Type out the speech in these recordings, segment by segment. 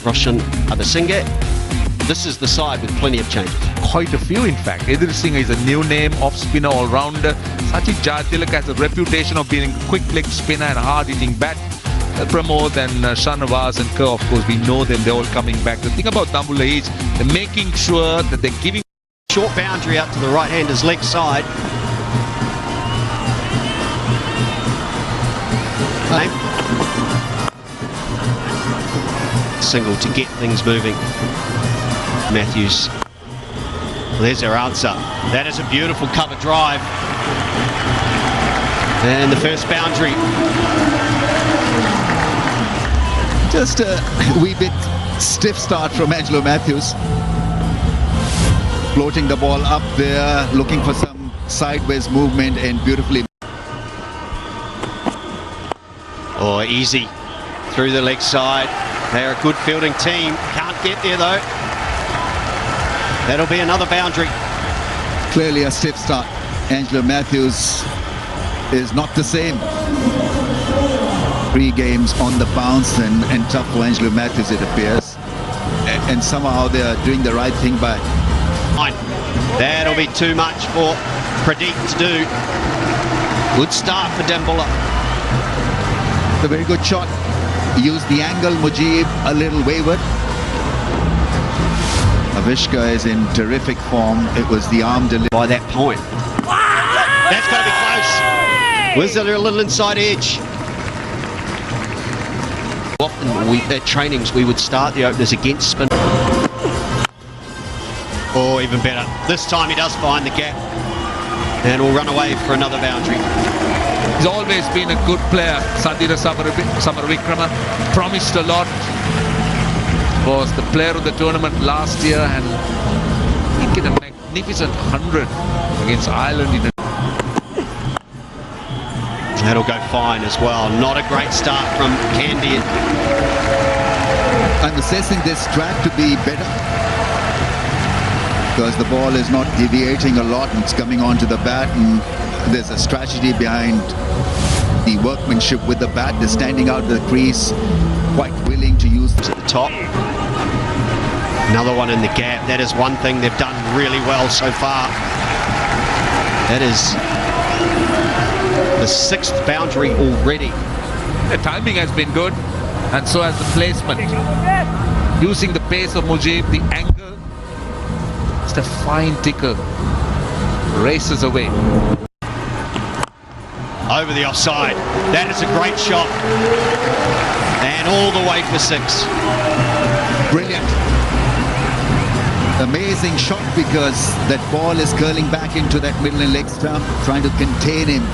Roshan Abasinghe. This is the side with plenty of changes. Quite a few, in fact. Idil Singh is a new name, off-spinner, all-rounder. Sachin Jaytilak has a reputation of being a quick leg spinner and hard-hitting bat. Pramod and Shanavas and Kerr, of course, we know them. They're all coming back. The thing about Dambulla is they're making sure that they're giving... Short boundary out to the right-hander's leg side. Single to get things moving. Matthews. There's their answer. That is a beautiful cover drive. And the first boundary. Just a wee bit stiff start from Angelo Matthews. Floating the ball up there, looking for some sideways movement and beautifully. Oh, easy. Through the leg side. They're a good fielding team. Can't get there though. That'll be another boundary. Clearly a stiff start. Angelo Matthews is not the same. 3 games on the bounce and tough for Angelo Matthews, it appears. And somehow they're doing the right thing by... That'll be too much for Pradeep to do. Good start for Dambulla. A very good shot. Used the angle, Mujib a little wayward. Avishka is in terrific form. It was the arm delivery. By that point. That's got to be close. Was there a little inside edge? Often at trainings we would start the openers against spin. Oh, even better. This time he does find the gap. And will run away for another boundary. He's always been a good player. Sadira Samaravikrama promised a lot. Was the player of the tournament last year and he did a magnificent 100 against Ireland. That'll go fine as well. Not a great start from Kandy. I'm assessing this track to be better because the ball is not deviating a lot and it's coming onto the bat, and there's a strategy behind the workmanship with the bat. They're standing out the crease, quite willing to use to the top. Another one in the gap. That is one thing they've done really well so far. That is the 6th boundary already. The timing has been good, and so has the placement. Using the pace of Mujib, the angle. Just a fine tickle. Races away. Over the offside. That is a great shot. And all the way for 6. Brilliant. Amazing shot because that ball is curling back into that middle and leg stump, trying to contain him.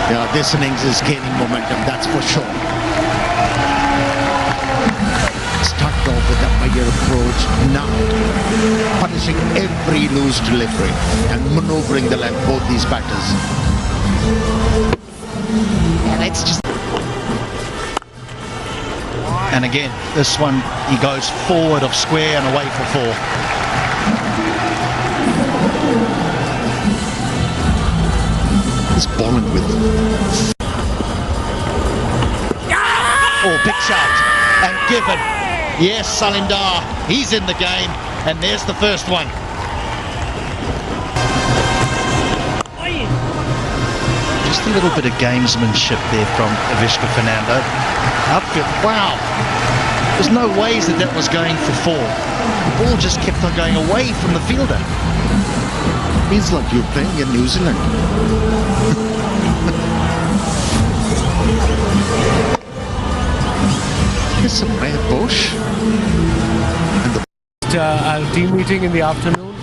Yeah, this innings is gaining momentum, that's for sure. Started off with a higher approach, now punishing every loose delivery and maneuvering the length, both these batters. Yeah, that's just... And again, this one, he goes forward of square and away for 4. He's bowling with... Oh, big shot. And given. Yes, Salindar, he's in the game. And there's the first one. Just a little bit of gamesmanship there from Avishka Fernando. Outfield, wow. There's no ways that that was going for 4. The ball just kept on going away from the fielder. Feels like you're playing in New Zealand. Here's some rare bush. And the team meeting in the afternoon.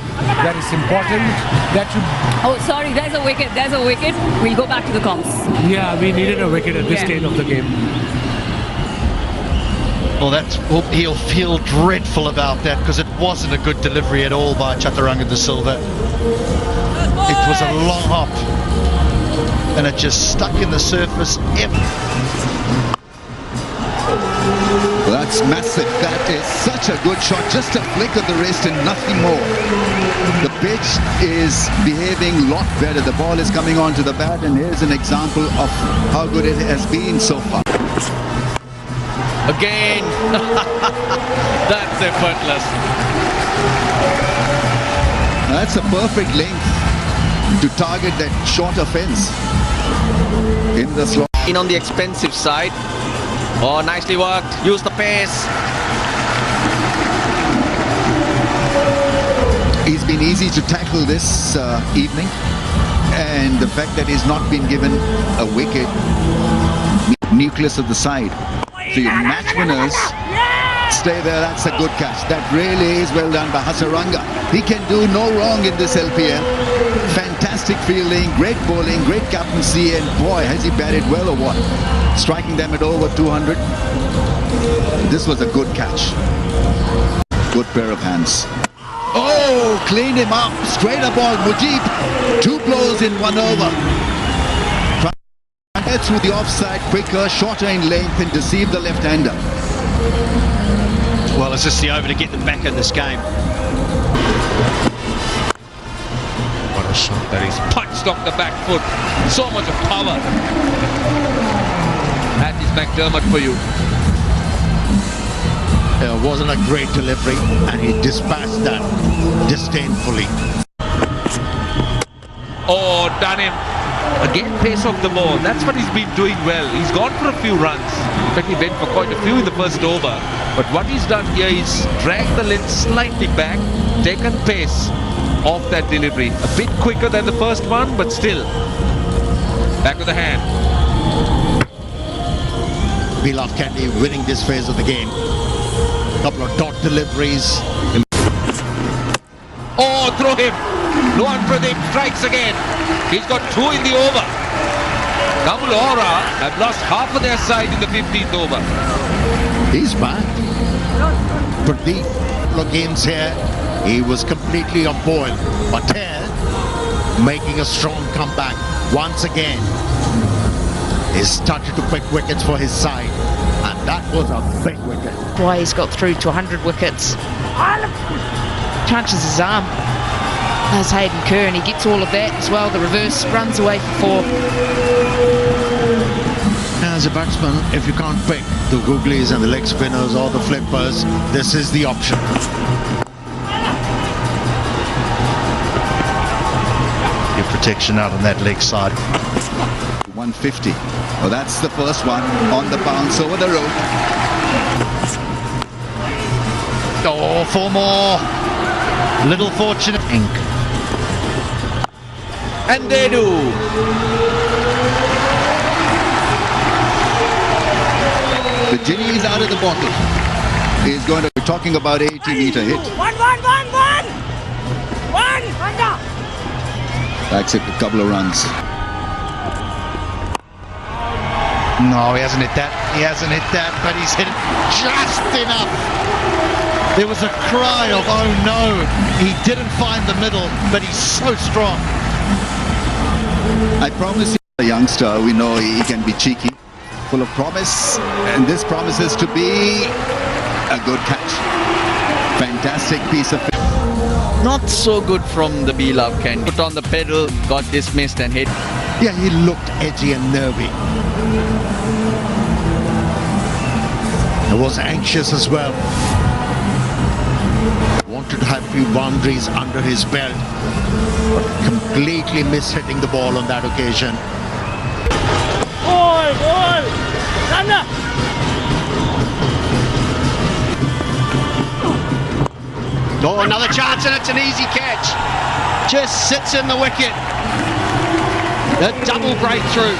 That is important. That should... Oh, sorry, there's a wicket. There's a wicket. We'll go back to the comps. Yeah, we needed a wicket at this stage of the game. Well, he'll feel dreadful about that because it wasn't a good delivery at all by Chaturanga de Silva. It was a long hop and it just stuck in the surface. Well, that's massive. That is such a good shot. Just a flick of the wrist and nothing more. The pitch is behaving a lot better. The ball is coming onto the bat, and here's an example of how good it has been so far. Again. That's effortless. That's a perfect length to target that shorter fence in the slot. In on the expensive side. Oh, nicely worked. Use the pace. He's been easy to tackle this evening, and the fact that he's not been given a wicket, nucleus of the side. So your match winners stay there. That's a good catch. That really is well done by Hasaranga. He can do no wrong in this LPL. Fantastic fielding, great bowling, great captaincy, and boy, has he batted well or what? Striking them at over 200. This was a good catch. Good pair of hands. Oh, cleaned him up. Straighter ball, Mujib. 2 blows in 1 over. Trying through the offside quicker, shorter in length, and deceive the left-hander. Well, it's just the over to get them back in this game. What a shot that is. Punched off the back foot. So much of power. That is McDermott for you. It wasn't a great delivery, and he dispatched that disdainfully. Oh, done him. Again, pace of the ball. That's what he's been doing well. He's gone for a few runs. In fact, he went for quite a few in the first over. But what he's done here is dragged the length slightly back, taken pace off that delivery. A bit quicker than the first one, but still. Back of the hand. We love Kandy winning this phase of the game. Couple of dot deliveries. Oh, throw him. Luan Pradeep strikes again. He's got 2 in the over. Dambulla have lost half of their side in the 15th over. He's back. Pradeep, couple of games here, he was completely on boil. But here, making a strong comeback once again. He started to pick wickets for his side, and that was a big wicket. Why he's got through to 100 wickets. Touches his arm. There's Hayden Kerr, and he gets all of that as well. The reverse runs away for 4. As a batsman, if you can't pick the googlies and the leg spinners or the flippers, this is the option. Your protection out on that leg side. 150. Well, that's the first one on the bounce over the rope. Oh, 4 more. Little fortunate. Ink. And they do. The genie is out of the bottle. He's going to be talking about 80-meter hit. One. That's it, a couple of runs. No, he hasn't hit that. He hasn't hit that, but he's hit it just enough. There was a cry of, oh no. He didn't find the middle, but he's so strong. I promise you, a youngster, we know he can be cheeky, full of promise, and this promises to be a good catch. Fantastic piece of... Not so good from the beloved Kandy. Put on the pedal, got dismissed and hit. Yeah, he looked edgy and nervy. He was anxious as well. Wanted to have a few boundaries under his belt, but completely missed hitting the ball on that occasion. Oh, another chance, and it's an easy catch. Just sits in the wicket. The double breakthrough.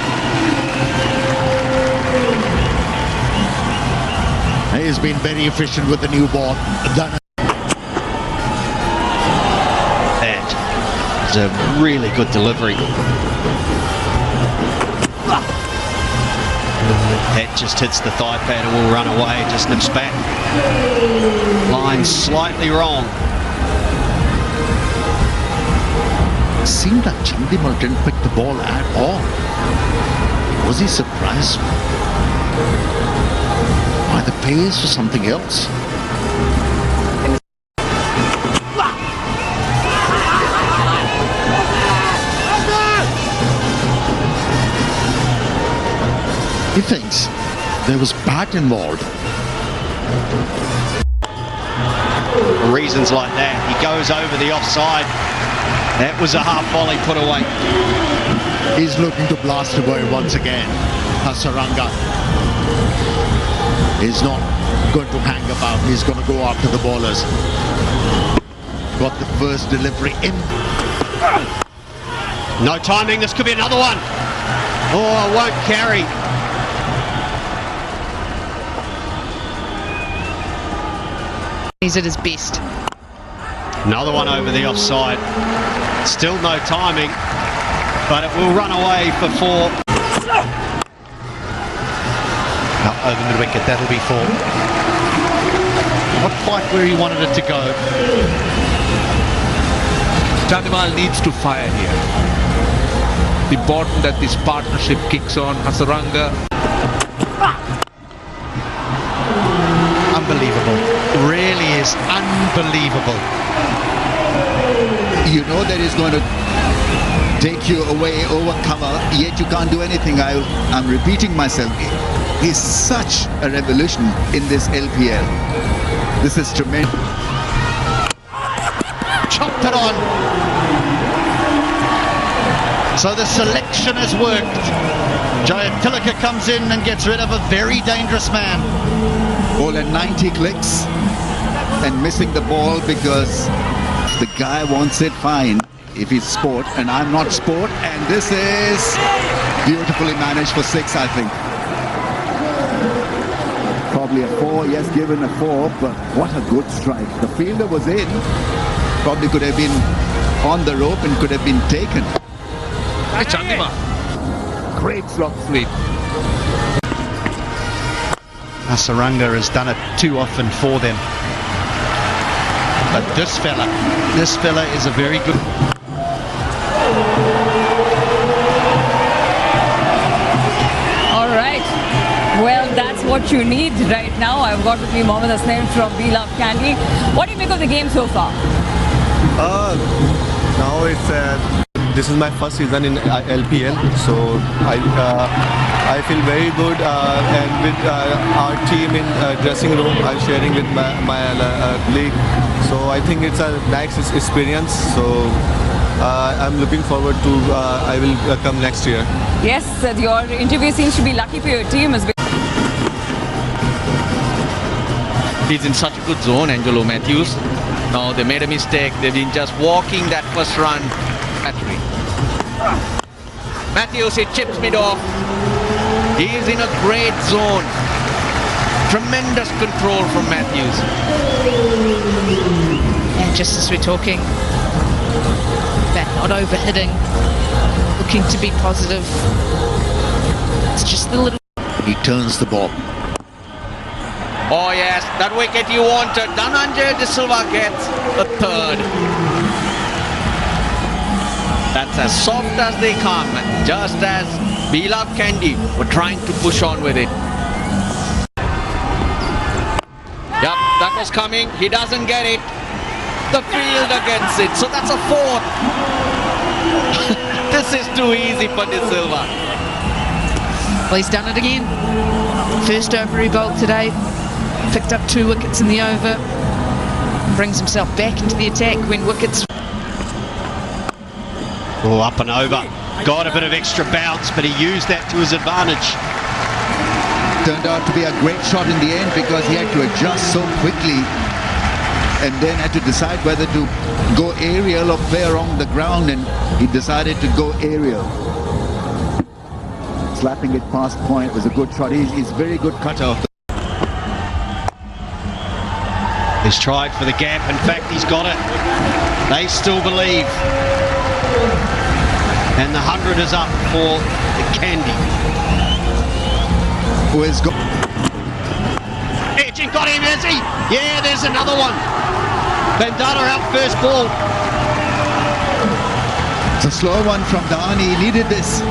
He's been very efficient with the new ball. That is a really good delivery. That just hits the thigh pad and will run away, just nips back. Line slightly wrong. It seemed like Chandimal didn't pick the ball at all. Was he surprised by the pace or something else? He thinks There was bat involved. For reasons like that, he goes over the offside. That was a half volley put away. He's looking to blast away once again. Hasaranga is not going to hang about. He's going to go after the bowlers. Got the first delivery in. No timing, this could be another one. Oh, won't carry. He's at his best. Another one over the offside. Still no timing, but it will run away for 4. Now over mid-wicket, that'll be 4. Not quite where he wanted it to go. Chandimal needs to fire here. Important that this partnership kicks on. Hasaranga. Unbelievable. It really is unbelievable. You know that he's going to take you away over cover, yet you can't do anything. I'm repeating myself. He's such a revolution in this LPL. This is tremendous. Chopped it on. So the selection has worked. Jayatillaka comes in and gets rid of a very dangerous man. Ball at 90 clicks and missing the ball because the guy wants it fine if he's sport, and I'm not sport, and this is beautifully managed for 6, I think. Probably a 4, yes, given a 4, but what a good strike. The fielder was in, probably could have been on the rope and could have been taken. Chandimal. Great slot sweep. Hasaranga has done it too often for them. But this fella is a very good... All right. Well, that's what you need right now. I've got with me Mohammad Hasnain from We Love Kandy. What do you make of the game so far? Now it's this is my first season in LPL, so I feel very good, and with our team in dressing room, I'm sharing with my league. So I think it's a nice experience. So I'm looking forward to I will come next year. Yes, your interview seems to be lucky for your team as well. He's in such a good zone, Angelo Matthews. Now they made a mistake. They've been just walking that first run. Matthews, he chips mid off. He is in a great zone. Tremendous control from Matthews. And just as we're talking, that not overhitting, looking to be positive. It's just the little... He turns the ball. Oh yes, that wicket you wanted. Dhananjay De Silva gets a 3rd. That's as soft as they come, just as We Love Kandy were trying to push on with it. Yep, that was coming. He doesn't get it. The fielder gets it. So that's a 4th. This is too easy for De Silva. Well, he's done it again. First over he bowled today. Picked up 2 wickets in the over. Brings himself back into the attack when wickets... Oh, up and over. Got a bit of extra bounce, but he used that to his advantage. Turned out to be a great shot in the end because he had to adjust so quickly and then had to decide whether to go aerial or play along the ground, and he decided to go aerial. Slapping it past point was a good shot. He's very good cutter. He's tried for the gap. In fact, he's got it. They still believe. And the 100 is up for the Kandy. Who has got... Edging got him, has he? Yeah, there's another one. Bandana out first ball. It's a slow one from Dhawan. He needed this.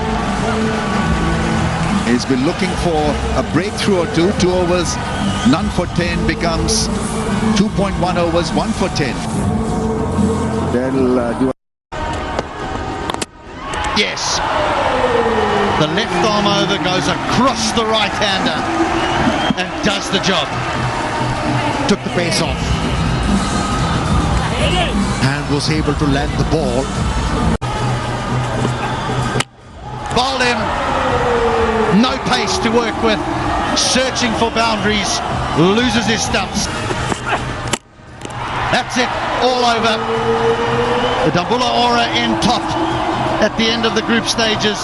He's been looking for a breakthrough or two. 2 overs, none for 10 becomes 2.1 overs, 1 for 10. That'll do. Yes. The left arm over goes across the right-hander and does the job. Took the pace off and was able to land the ball. Bowled him. No pace to work with. Searching for boundaries. Loses his stumps. That's it. All over. The Dambulla aura in top at the end of the group stages.